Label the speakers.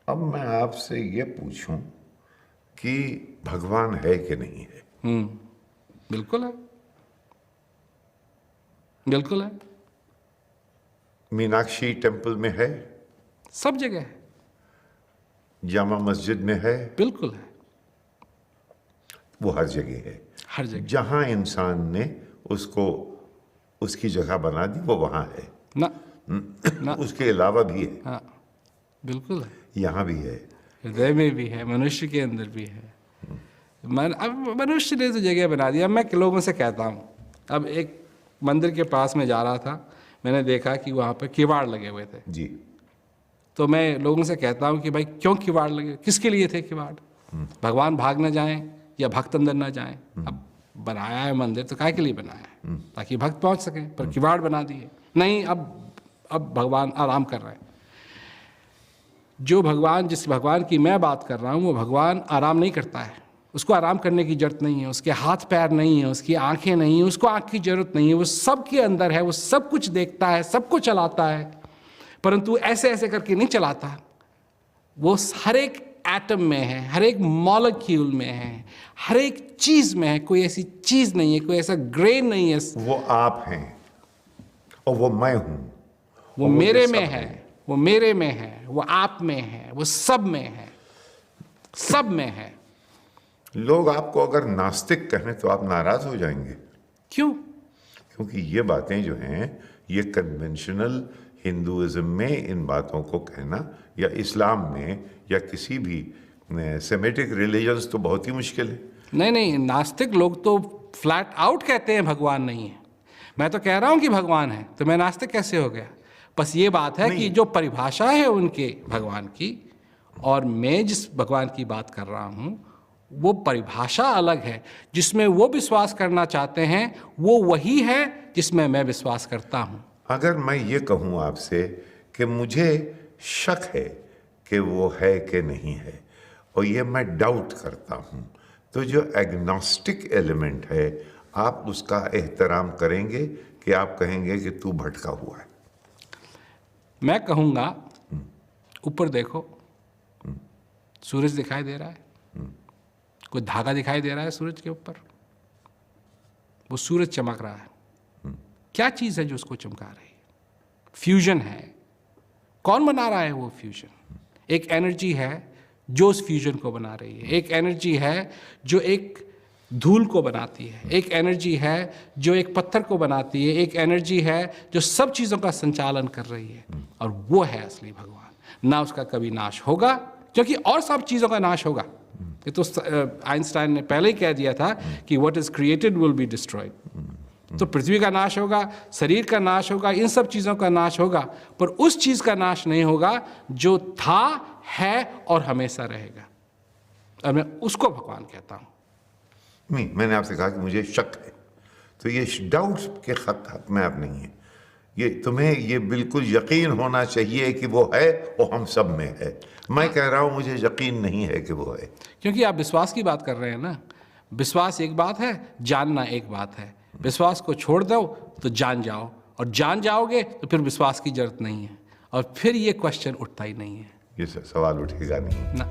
Speaker 1: अब मैं आपसे ये पूछूं कि भगवान है कि नहीं है?
Speaker 2: बिल्कुल है, बिल्कुल है,
Speaker 1: मीनाक्षी टेम्पल में है,
Speaker 2: सब जगह है,
Speaker 1: जामा मस्जिद में है,
Speaker 2: बिल्कुल है,
Speaker 1: वो हर जगह है।
Speaker 2: हर जगह।
Speaker 1: जहां इंसान ने उसको उसकी जगह बना दी वो वहां है
Speaker 2: ना ना,
Speaker 1: उसके अलावा भी है,
Speaker 2: हाँ, बिल्कुल है,
Speaker 1: यहां भी है।
Speaker 2: हृदय में भी है, मनुष्य के अंदर भी है। अब मनुष्य ने तो जगह बना दिया। मैं लोगों से कहता हूँ, अब एक मंदिर के पास में जा रहा था, मैंने देखा कि वहाँ पर किवाड़ लगे हुए थे।
Speaker 1: जी।
Speaker 2: तो मैं लोगों से कहता हूँ कि भाई क्यों किवाड़ लगे, किसके लिए थे किवाड़? भगवान भाग न जाएं या भक्त अंदर न जाएं। अब बनाया है मंदिर तो काहे के लिए बनाया है? ताकि भक्त पहुँच सकें, पर किवाड़ बना दिए। नहीं, अब भगवान आराम कर रहे हैं। जो भगवान, जिस भगवान की मैं बात कर रहा हूँ, वो भगवान आराम नहीं करता है। उसको आराम करने की जरूरत नहीं है, उसके हाथ पैर नहीं है, उसकी आंखें नहीं है, उसको आंख की जरूरत नहीं है। वो सब के अंदर है, वो सब कुछ देखता है, सबको चलाता है, परंतु ऐसे ऐसे करके नहीं चलाता। वो हर एक एटम में है, हर एक मॉलिक्यूल में है, हर एक चीज में है। कोई ऐसी चीज नहीं है, कोई ऐसा ग्रेन नहीं है।
Speaker 1: वो आप हैं और वो मैं हूं।
Speaker 2: वो मेरे में है, वो मेरे में है, वो आप में है, वो सब में है, सब में है।
Speaker 1: लोग आपको अगर नास्तिक कहें तो आप नाराज हो जाएंगे।
Speaker 2: क्यों?
Speaker 1: क्योंकि ये बातें जो हैं, ये कन्वेंशनल हिंदुइज्म में इन बातों को कहना, या इस्लाम में, या किसी भी सेमेटिक रिलीजन्स तो बहुत ही मुश्किल है।
Speaker 2: नहीं नहीं, नास्तिक लोग तो फ्लैट आउट कहते हैं भगवान नहीं है। मैं तो कह रहा हूं कि भगवान है, तो मैं नास्तिक कैसे हो गया? बस ये बात है कि जो परिभाषा है उनके भगवान की और मैं जिस भगवान की बात कर रहा हूं, वो परिभाषा अलग है। जिसमें वो विश्वास करना चाहते हैं वो वही है जिसमें मैं विश्वास करता हूं।
Speaker 1: अगर मैं ये कहूँ आपसे कि मुझे शक है कि वो है कि नहीं है, और ये मैं डाउट करता हूँ, तो जो एग्नोस्टिक एलिमेंट है, आप उसका एहतराम करेंगे कि आप कहेंगे कि तू भटका हुआ है?
Speaker 2: मैं कहूँगा, ऊपर देखो, सूरज दिखाई दे रहा है, कोई धागा दिखाई दे रहा है सूरज के ऊपर, वो सूरज चमक रहा है। क्या चीज है जो उसको चमका रही है? फ्यूजन है। कौन बना रहा है वो फ्यूजन? एक एनर्जी है जो उस फ्यूजन को बना रही है। एक एनर्जी है जो एक धूल को बनाती है। एक एनर्जी है जो एक पत्थर को बनाती है। एक एनर्जी है जो सब चीजों का संचालन कर रही है, और वो है असली भगवान। ना उसका कभी नाश होगा, क्योंकि और सब चीजों का नाश होगा। ये तो आइंस्टाइन ने पहले ही कह दिया था कि what is created will be destroyed. तो पृथ्वी का नाश होगा, शरीर का नाश होगा, इन सब चीजों का नाश होगा, पर उस चीज का नाश नहीं होगा जो था, है और हमेशा रहेगा। और मैं उसको भगवान कहता हूं।
Speaker 1: नहीं, मैंने आपसे कहा कि मुझे शक है, तो ये डाउट के हक में आप नहीं है। ये तुम्हें ये बिल्कुल यकीन होना चाहिए कि वो है और हम सब में है। मैं कह रहा हूं मुझे यकीन नहीं है कि वो है।
Speaker 2: क्योंकि आप विश्वास की बात कर रहे हैं ना। विश्वास एक बात है, जानना एक बात है। विश्वास को छोड़ दो तो जान जाओ, और जान जाओगे तो फिर विश्वास की जरूरत नहीं है, और फिर ये क्वेश्चन उठता ही नहीं है।
Speaker 1: ये सवाल उठेगा नहीं
Speaker 2: ना।